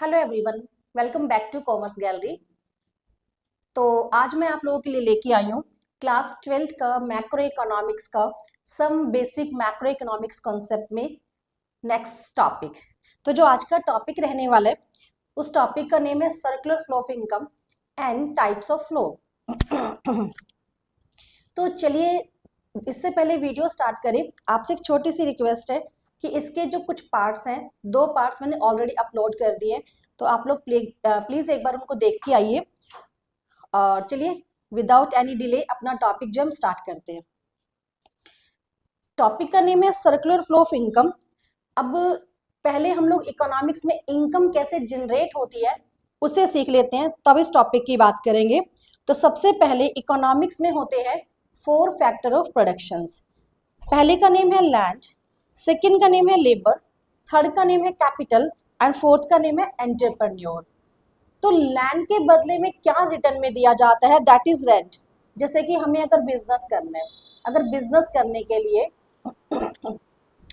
Hello everyone, welcome back to Commerce Gallery. तो आज मैं आप लोगों के लिए लेके आई हूँ क्लास 12th का मैक्रो इकोनॉमिक्स का some basic macroeconomics concept में नेक्स्ट टॉपिक। तो जो आज का टॉपिक रहने वाला है उस टॉपिक का नेम है circular flow of income and types of flow. तो चलिए इससे पहले वीडियो स्टार्ट करें, आपसे एक छोटी सी रिक्वेस्ट है कि इसके जो कुछ पार्ट्स हैं, 2 पार्ट्स मैंने ऑलरेडी अपलोड कर दिए, तो आप लोग प्लीज एक बार उनको देख के आइए। और चलिए विदाउट एनी डिले अपना टॉपिक जो हम स्टार्ट करते हैं। टॉपिक का नेम है सर्कुलर फ्लो ऑफ इनकम। अब पहले हम लोग इकोनॉमिक्स में इनकम कैसे जनरेट होती है उसे सीख लेते हैं, तब इस टॉपिक की बात करेंगे। तो सबसे पहले इकोनॉमिक्स में होते हैं 4 फैक्टर ऑफ प्रोडक्शंस। पहले का नेम है लैंड, सेकंड का नेम है लेबर, थर्ड का नेम है कैपिटल एंड फोर्थ का नेम है एंटरप्रेन्योर। तो लैंड के बदले में क्या रिटर्न में दिया जाता है, दैट इज रेंट। जैसे कि हमें अगर बिजनेस करना है, अगर बिजनेस करने के लिए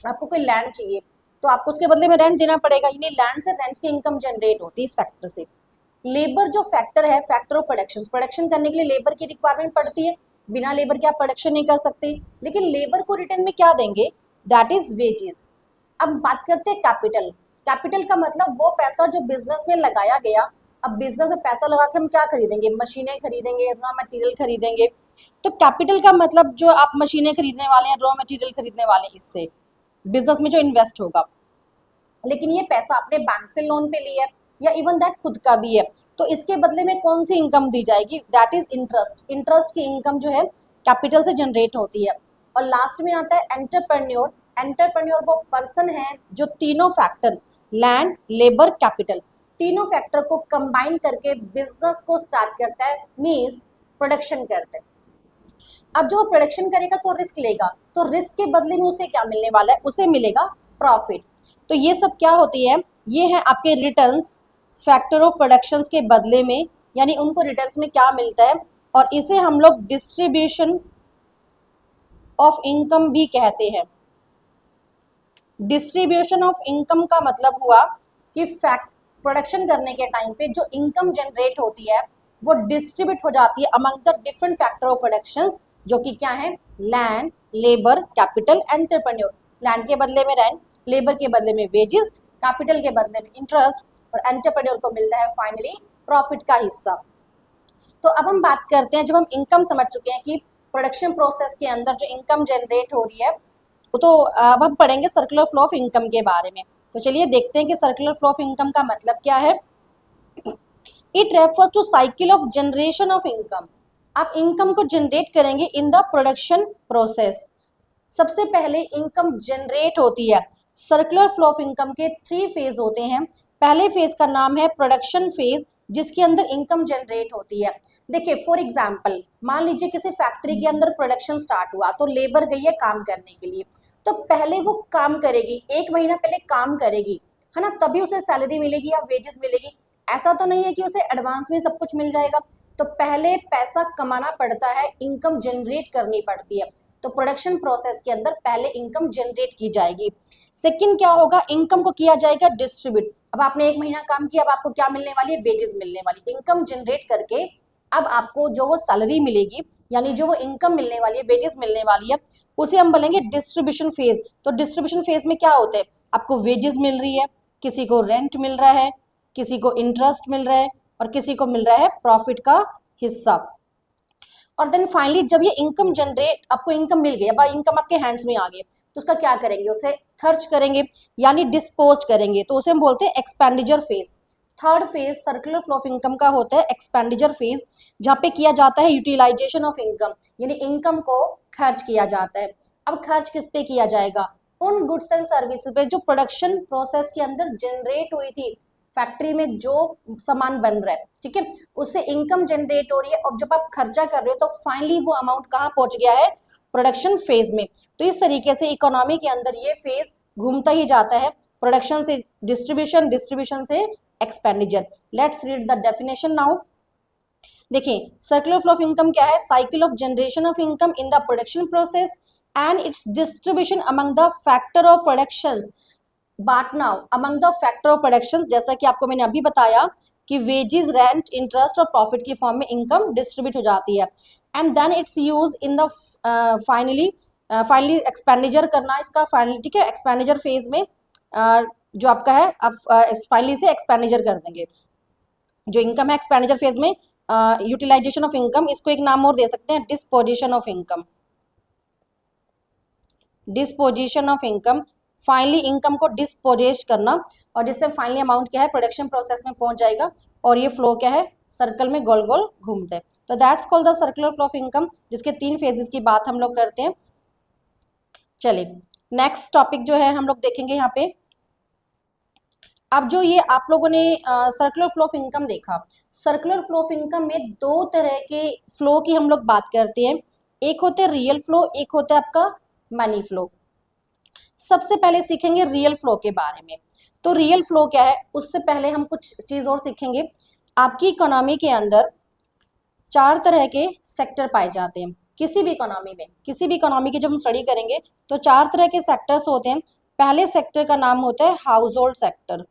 आपको कोई लैंड चाहिए तो आपको उसके बदले में रेंट देना पड़ेगा, यानी लैंड से रेंट की इनकम जनरेट होती है इस फैक्टर से। लेबर जो फैक्टर है, फैक्टर ऑफ प्रोडक्शन, प्रोडक्शन करने के लिए लेबर की रिक्वायरमेंट पड़ती है, बिना लेबर के आप प्रोडक्शन नहीं कर सकते, लेकिन लेबर को रिटर्न में क्या देंगे, दैट इज वेजेस। अब बात करते हैं कैपिटल। कैपिटल का मतलब वो पैसा जो बिजनेस में लगाया गया। अब बिजनेस में पैसा लगा के हम क्या खरीदेंगे, मशीनें खरीदेंगे, रॉ मटेरियल खरीदेंगे। तो कैपिटल का मतलब जो आप मशीनें खरीदने वाले हैं, रॉ मटेरियल खरीदने वाले हैं, इससे बिजनेस में जो इन्वेस्ट होगा। लेकिन ये पैसा आपने बैंक से लोन पे लिया है या इवन दैट खुद का भी है, तो इसके बदले में कौन सी इनकम दी जाएगी, दैट इज इंटरेस्ट। इंटरेस्ट की इनकम जो है कैपिटल से जनरेट होती है। और लास्ट में आता है एंटरप्रेन्योर। एंटरप्रेन्योर वो पर्सन है जो तीनों फैक्टर लैंड, लेबर, कैपिटल, तीनों फैक्टर को कंबाइन करके बिजनेस को स्टार्ट करता है, मींस प्रोडक्शन करता है। अब जो प्रोडक्शन करेगा तो रिस्क लेगा, तो रिस्क के बदले में उसे क्या मिलने वाला है, उसे मिलेगा प्रॉफिट। तो ये सब क्या होती है, ये है आपके रिटर्न्स फैक्टर ऑफ प्रोडक्शंस के बदले में, यानी उनको रिटर्न्स में क्या मिलता है, और इसे हम लोग डिस्ट्रीब्यूशन ऑफ इनकम भी कहते हैं। डिस्ट्रीब्यूशन ऑफ इनकम का मतलब हुआ कि प्रोडक्शन करने के टाइम पे जो इनकम जनरेट होती है वो डिस्ट्रीब्यूट हो जाती है among the different factor of productions, जो कि क्या है, land, labour, capital, entrepreneur. Land के बदले में रेंट, लेबर के बदले में वेजेस, कैपिटल के बदले में इंटरेस्ट, और एंटरप्रेन्योर को मिलता है फाइनली प्रॉफिट का हिस्सा। तो अब हम बात करते हैं, जब हम इनकम समझ चुके हैं कि प्रोडक्शन प्रोसेस के अंदर जो इनकम जनरेट हो रही है, तो अब हम पढ़ेंगे सर्कुलर फ्लो ऑफ इनकम के बारे में। तो चलिए देखते हैं कि सर्कुलर फ्लो ऑफ इनकम का मतलब क्या है। It refers to cycle of generation of income. आप इनकम को जनरेट करेंगे इन द प्रोडक्शन प्रोसेस। सबसे पहले इनकम जनरेट होती है। सर्कुलर फ्लो ऑफ इनकम के 3 फेज होते हैं। पहले फेज का नाम है प्रोडक्शन फेज, जिसके अंदर इनकम जनरेट होती है। देखिए फॉर एग्जांपल, मान लीजिए किसी फैक्ट्री के अंदर प्रोडक्शन स्टार्ट हुआ, तो लेबर गई है काम करने के लिए, तो पहले वो काम करेगी, 1 महीना पहले काम करेगी, है ना, तभी उसे सैलरी मिलेगी या वेजेस मिलेगी। ऐसा तो नहीं है कि उसे एडवांस में सब कुछ मिल जाएगा। तो पहले पैसा कमाना पड़ता है, इनकम जनरेट करनी पड़ती है। तो प्रोडक्शन प्रोसेस के अंदर पहले इनकम जनरेट की जाएगी। सेकंड क्या होगा, इनकम को किया जाएगा डिस्ट्रीब्यूट। अब आपने 1 महीना काम किया, अब आपको क्या मिलने वाली है, वेजेस मिलने वाली। इनकम जनरेट करके अब आपको जो वो सैलरी मिलेगी, यानी जो वो इनकम मिलने वाली है, वेजेस मिलने वाली है, उसे हम बोलेंगे डिस्ट्रीब्यूशन फेज। तो डिस्ट्रीब्यूशन फेज में क्या होता है, आपको वेजेस मिल रही है, किसी को रेंट मिल रहा है, किसी को इंटरेस्ट मिल रहा है, और किसी को मिल रहा है प्रॉफिट का हिस्सा। और देन फाइनली जब ये इनकम जनरेट, आपको इनकम मिल गई, अब इनकम आपके हैंड्स में आ गई, तो उसका क्या करेंगे, उसे खर्च करेंगे यानी डिस्पोज करेंगे, तो उसे हम बोलते हैं expenditure phase. Third phase circular flow of income का होता है एक्सपेंडिचर फेज, जहाँ पे किया जाता है यूटिलाइजेशन ऑफ इनकम, यानी इनकम को खर्च किया जाता है। अब खर्च किस पे किया जाएगा, उन गुड्स एंड सर्विसेज पे जो प्रोडक्शन प्रोसेस के अंदर जनरेट हुई थी, फैक्ट्री में जो सामान बन रहा है, ठीक है, उससे इनकम जनरेट हो रही है। और जब आप खर्चा कर रहे हो तो फाइनली वो अमाउंट कहाँ पहुंच गया है, प्रोडक्शन फेज में। तो इस तरीके से इकोनॉमी के अंदर ये फेज घूमता ही जाता है, प्रोडक्शन से डिस्ट्रीब्यूशन, डिस्ट्रीब्यूशन से expenditure. Let's read the definition now. देखिए सर्कुलर फ्लो ऑफ इनकम क्या है, cycle of generation of income in the production process and its distribution among the factor of productions. बांटना among the factor of production, जैसा कि आपको मैंने अभी बताया कि वेजेस, रेंट, इंटरेस्ट और प्रॉफिट की फॉर्म में इनकम डिस्ट्रीब्यूट हो जाती है, and then its use in the finally expenditure करना इसका फाइनली, ठीक है, एक्सपेंडिचर फेज में जो आपका है आप फाइनली से एक्सपेंडिचर कर देंगे। जो इनकम है एक्सपेंडिचर फेज में यूटिलाइजेशन ऑफ इनकम, इसको एक नाम और दे सकते हैं disposition of income. Disposition of income, finally income को डिस्पोजेस करना, और जिससे फाइनली अमाउंट क्या है प्रोडक्शन प्रोसेस में पहुंच जाएगा, और ये फ्लो क्या है सर्कल में गोल गोल घूमते हैं। तो that's called the circular flow of income, जिसके 3 फेजेस की बात हम लोग करते हैं। चलिए नेक्स्ट टॉपिक जो है हम लोग देखेंगे यहाँ पे। अब जो ये आप लोगों ने सर्कुलर फ्लो ऑफ इनकम देखा, सर्कुलर फ्लो ऑफ इनकम में 2 तरह के फ्लो की हम लोग बात करते हैं, एक होते हैं रियल फ्लो, एक होता है आपका मनी फ्लो। सबसे पहले सीखेंगे रियल फ्लो के बारे में। तो रियल फ्लो क्या है, उससे पहले हम कुछ चीज और सीखेंगे। आपकी इकोनॉमी के अंदर 4 तरह के सेक्टर पाए जाते हैं। किसी भी इकोनॉमी में, किसी भी इकोनॉमी की जब हम स्टडी करेंगे तो 4 तरह के सेक्टर्स होते हैं। पहले सेक्टर का नाम होता है हाउस होल्ड सेक्टर।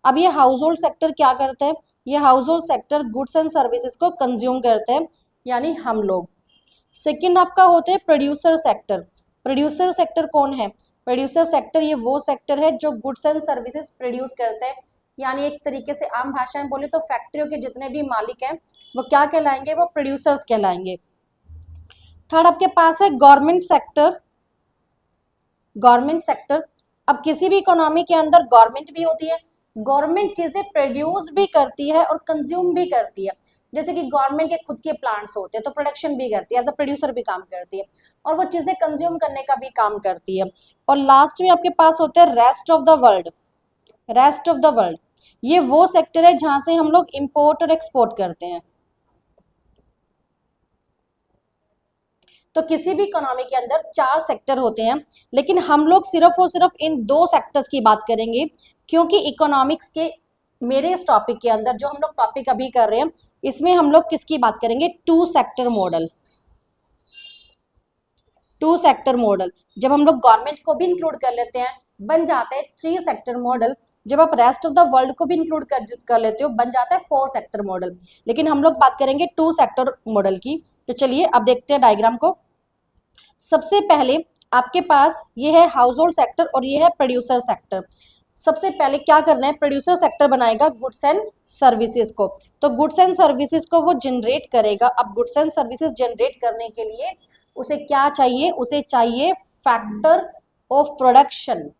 अब ये हाउस होल्ड सेक्टर क्या करता है, ये house hold sector goods and services को कंज्यूम करते हैं, यानी हम लोग। सेकंड आपका होता है प्रोड्यूसर सेक्टर। प्रोड्यूसर सेक्टर कौन है, प्रोड्यूसर सेक्टर ये वो सेक्टर है जो गुड्स एंड सर्विसेज प्रोड्यूस करते हैं, यानी एक तरीके से आम भाषा में बोले तो फैक्ट्रियों के जितने भी मालिक हैं वो क्या कहलाएंगे, वो प्रोड्यूसर्स कहलाएंगे। थर्ड आपके पास है गवर्नमेंट सेक्टर। गवर्नमेंट सेक्टर, अब किसी भी इकोनॉमी के अंदर गवर्नमेंट भी होती है, गवर्नमेंट चीजें प्रोड्यूस भी करती है और कंज्यूम भी करती है। जैसे कि गवर्नमेंट के खुद के प्लांट्स होते हैं तो प्रोडक्शन भी करती है, एज अ प्रोड्यूसर भी काम करती है, और वो चीजें कंज्यूम करने का भी काम करती है। और लास्ट में आपके पास होते हैं rest of the world. Rest of the world ये वो सेक्टर है जहां से हम लोग इंपोर्ट और एक्सपोर्ट करते हैं। तो किसी भी इकोनॉमी के अंदर 4 सेक्टर होते हैं, लेकिन हम लोग सिर्फ और सिर्फ इन 2 सेक्टर्स की बात करेंगे, क्योंकि इकोनॉमिक्स के मेरे इस टॉपिक के अंदर जो हम लोग टॉपिक अभी कर रहे हैं इसमें हम लोग किसकी बात करेंगे, 2 सेक्टर मॉडल। 2 सेक्टर मॉडल जब हम लोग गवर्नमेंट को भी इंक्लूड कर लेते हैं बन जाता है 3 सेक्टर मॉडल। जब आप रेस्ट ऑफ द वर्ल्ड को भी इंक्लूड कर लेते हो बन जाता है 4 सेक्टर मॉडल, लेकिन हम लोग बात करेंगे 2 सेक्टर मॉडल की। तो चलिए अब देखते हैं डायग्राम को। सबसे पहले आपके पास ये है हाउस होल्ड सेक्टर और ये है प्रोड्यूसर सेक्टर। सबसे पहले क्या करना है, प्रोड्यूसर सेक्टर बनाएगा गुड्स एंड सर्विसेज को, तो गुड्स एंड सर्विसेज को वो जनरेट करेगा। अब गुड्स एंड सर्विसेज जनरेट करने के लिए उसे क्या चाहिए, उसे चाहिए फैक्टर ऑफ प्रोडक्शन।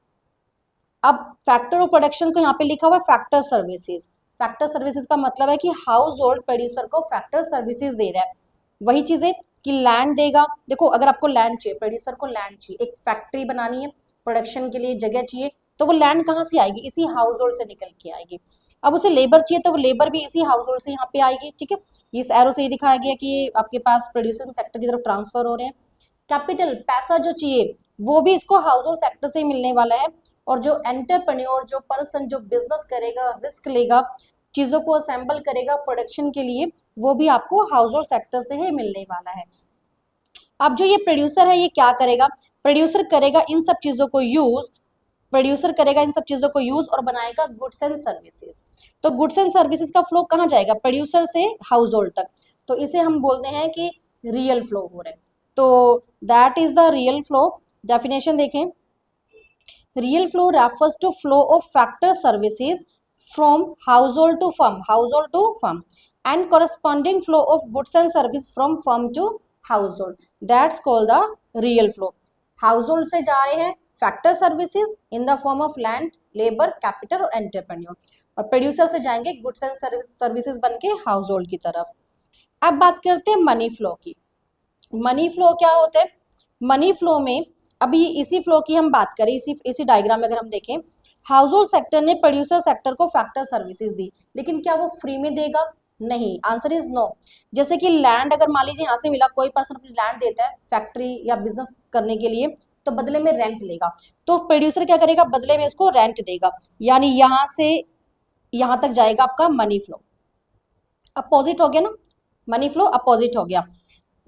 अब फैक्टर ऑफ प्रोडक्शन को यहाँ पे लिखा हुआ है फैक्टर सर्विसेज। फैक्टर सर्विसेज का मतलब है कि हाउस होल्ड प्रोड्यूसर को फैक्टर सर्विसेज दे रहा है। वही चीजें कि लैंड देगा, देखो अगर आपको लैंड चाहिए, प्रोड्यूसर को लैंड चाहिए, एक फैक्ट्री बनानी है, प्रोडक्शन के लिए जगह चाहिए, तो वो लैंड कहाँ से आएगी, इसी हाउस होल्ड से निकल के आएगी। अब उसे लेबर चाहिए तो वो लेबर भी इसी हाउस होल्ड से यहाँ पे आएगी, ठीक है। इस एरो से ये दिखाया गया कि ये आपके पास प्रोड्यूसर सेक्टर की तरफ ट्रांसफर हो रहे हैं। कैपिटल पैसा जो चाहिए वो भी इसको हाउस होल्ड सेक्टर से ही मिलने वाला है, और जो एंटरप्रेन्योर जो पर्सन जो बिजनेस करेगा, रिस्क लेगा, चीजों को असेंबल करेगा प्रोडक्शन के लिए, वो भी आपको हाउस होल्ड सेक्टर से ही मिलने वाला है। अब जो ये प्रोड्यूसर है ये क्या करेगा, प्रोड्यूसर करेगा इन सब चीजों को यूज, प्रोड्यूसर करेगा इन सब चीजों को यूज और बनाएगा गुड्स एंड सर्विसेज। तो गुड्स एंड सर्विसेज का फ्लो कहाँ जाएगा, प्रोड्यूसर से हाउस होल्ड तक, तो इसे हम बोलते हैं कि रियल फ्लो हो रहा है। तो that is the real flow. Definition देखें, real flow refers to flow of factor services from household to firm and corresponding flow of goods and service from firm to household, that's called the real flow। household से जा रहे हैं factor services in the form of land, labor, capital और entrepreneur, और producer से जाएंगे goods and services बन के household की तरफ। अब बात करते हैं मनी फ्लो की। मनी फ्लो क्या होता है, मनी फ्लो में अभी इसी फ्लो की हम बात करें, इसी डायग्राम में अगर हम देखें, हाउस होल्ड सेक्टर ने प्रोड्यूसर सेक्टर को फैक्टर सर्विसेज दी, लेकिन क्या वो फ्री में देगा, नहीं, आंसर इज नो। जैसे कि लैंड अगर मान लीजिए यहाँ से मिला, कोई पर्सन अपनी लैंड देता है फैक्ट्री या बिजनेस करने के लिए, तो बदले में रेंट लेगा, तो प्रोड्यूसर क्या करेगा, बदले में उसको रेंट देगा, यानी यहाँ से यहाँ तक जाएगा आपका मनी फ्लो। अपोजिट हो गया ना, मनी फ्लो अपोजिट हो गया।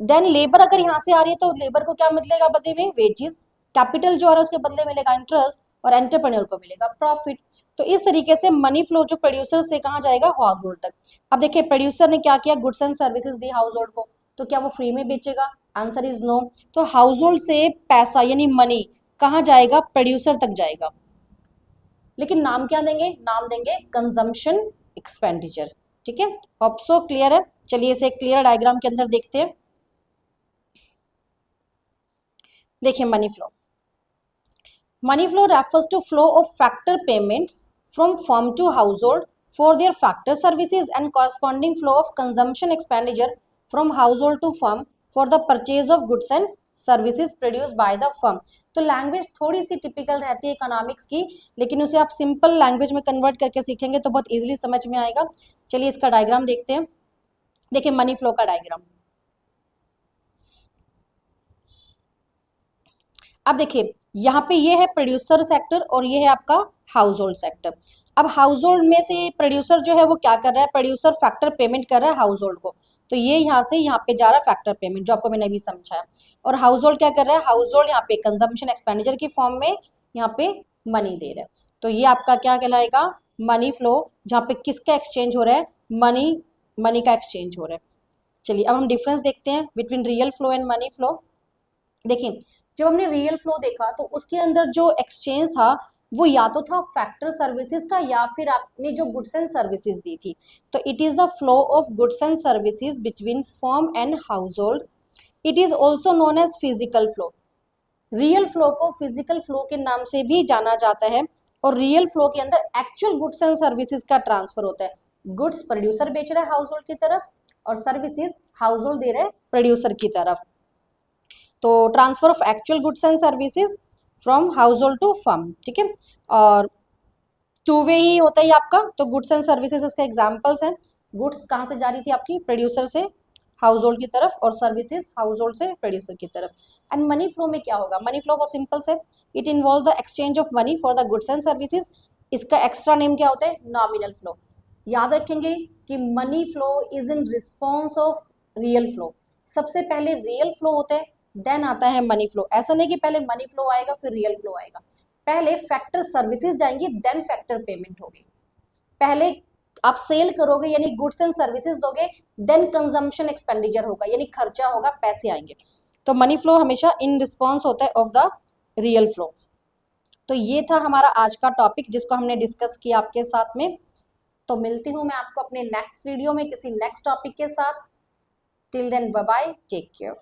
देन लेबर अगर यहाँ से आ रही है तो लेबर को क्या मिलेगा बदले में, वेजेस। कैपिटल जो आ रहा है उसके बदले मिलेगा इंटरेस्ट, और एंटरप्रेन्योर को मिलेगा प्रॉफिट। तो इस तरीके से मनी फ्लो जो प्रोड्यूसर से कहाँ जाएगा, हाउस होल्ड तक। अब देखिए प्रोड्यूसर ने क्या किया, goods and services the house hold को, तो क्या वो फ्री में बेचेगा, आंसर इज नो। तो हाउस होल्ड से पैसा यानी मनी कहाँ जाएगा, प्रोड्यूसर तक जाएगा। लेकिन नाम क्या देंगे, नाम देंगे कंजम्पशन एक्सपेंडिचर। ठीक है, होप सो क्लियर है। चलिए इसे क्लियर डायग्राम के अंदर देखते हैं। देखिए money flow, money flow refers to flow of factor payments from firm to household for their factor services and corresponding flow of consumption expenditure from household to firm for the purchase of goods and services produce by the firm. तो language थोड़ी सी typical रहती है economics की, लेकिन उसे आप simple language में कन्वर्ट करके सीखेंगे तो बहुत इजीली समझ में आएगा। चलिए इसका डायग्राम देखते हैं। देखिए मनी फ्लो का डायग्राम, अब देखिए यहाँ पे ये है प्रोड्यूसर सेक्टर और ये है आपका हाउस होल्ड सेक्टर। अब हाउस होल्ड में से प्रोड्यूसर जो है वो क्या कर रहा है, प्रोड्यूसर फैक्टर पेमेंट कर रहा है हाउस होल्ड को, तो ये यहाँ से यहाँ पे जा रहा है फैक्टर पेमेंट, जो आपको मैंने अभी समझाया। और हाउस होल्ड क्या कर रहा है, हाउस होल्ड यहाँ पे कंजम्पशन एक्सपेंडिचर की फॉर्म में यहाँ पे मनी दे रहा है। तो ये आपका क्या कहलाएगा, मनी फ्लो, जहाँ पे किसका एक्सचेंज हो रहा है, मनी का एक्सचेंज हो रहा है। चलिए अब हम डिफरेंस देखते हैं between real flow and money flow. देखिए जब हमने रियल फ्लो देखा तो उसके अंदर जो एक्सचेंज था वो या तो था फैक्टर सर्विसेज का या फिर आपने जो गुड्स एंड सर्विसेज दी थी। तो it is the flow of goods and services between firm and household. It is also known as physical flow. Real flow को फिजिकल फ्लो के नाम से भी जाना जाता है। और रियल फ्लो के अंदर एक्चुअल गुड्स एंड सर्विसेज का ट्रांसफर होता है। गुड्स प्रोड्यूसर बेच रहा है हाउस होल्ड की तरफ और सर्विसेज हाउस होल्ड दे रहे हैं प्रोड्यूसर की तरफ। तो transfer of actual goods and services from household to firm. ठीक है, और टू वे ही होता है आपका। तो गुड्स एंड सर्विसेज इसका एग्जांपल्स हैं। गुड्स कहाँ से जा रही थी आपकी, प्रोड्यूसर से हाउस होल्ड की तरफ, और सर्विसेज हाउस होल्ड से प्रोड्यूसर की तरफ। एंड मनी फ्लो में क्या होगा, मनी फ्लो बहुत सिंपल से, it involve the exchange of money for the goods and services. इसका एक्स्ट्रा नेम क्या होता है, नॉमिनल फ्लो। याद रखेंगे कि money flow is in response of real flow. सबसे पहले रियल फ्लो होता है, देन आता है मनी फ्लो। ऐसा नहीं कि पहले मनी फ्लो आएगा फिर रियल फ्लो आएगा। पहले फैक्टर सर्विसेज जाएंगी, देन फैक्टर पेमेंट होगी। पहले आप सेल करोगे यानी गुड्स एंड सर्विसेज दोगे, देन कंजम्पशन एक्सपेंडिचर होगा यानी खर्चा होगा, पैसे आएंगे। तो मनी फ्लो हमेशा इन रिस्पॉन्स होता है ऑफ द रियल फ्लो। तो ये था हमारा आज का टॉपिक जिसको हमने डिस्कस किया आपके साथ में। तो मिलती हूँ मैं आपको अपने नेक्स्ट वीडियो में किसी नेक्स्ट टॉपिक के साथ। Till then bye bye, take care.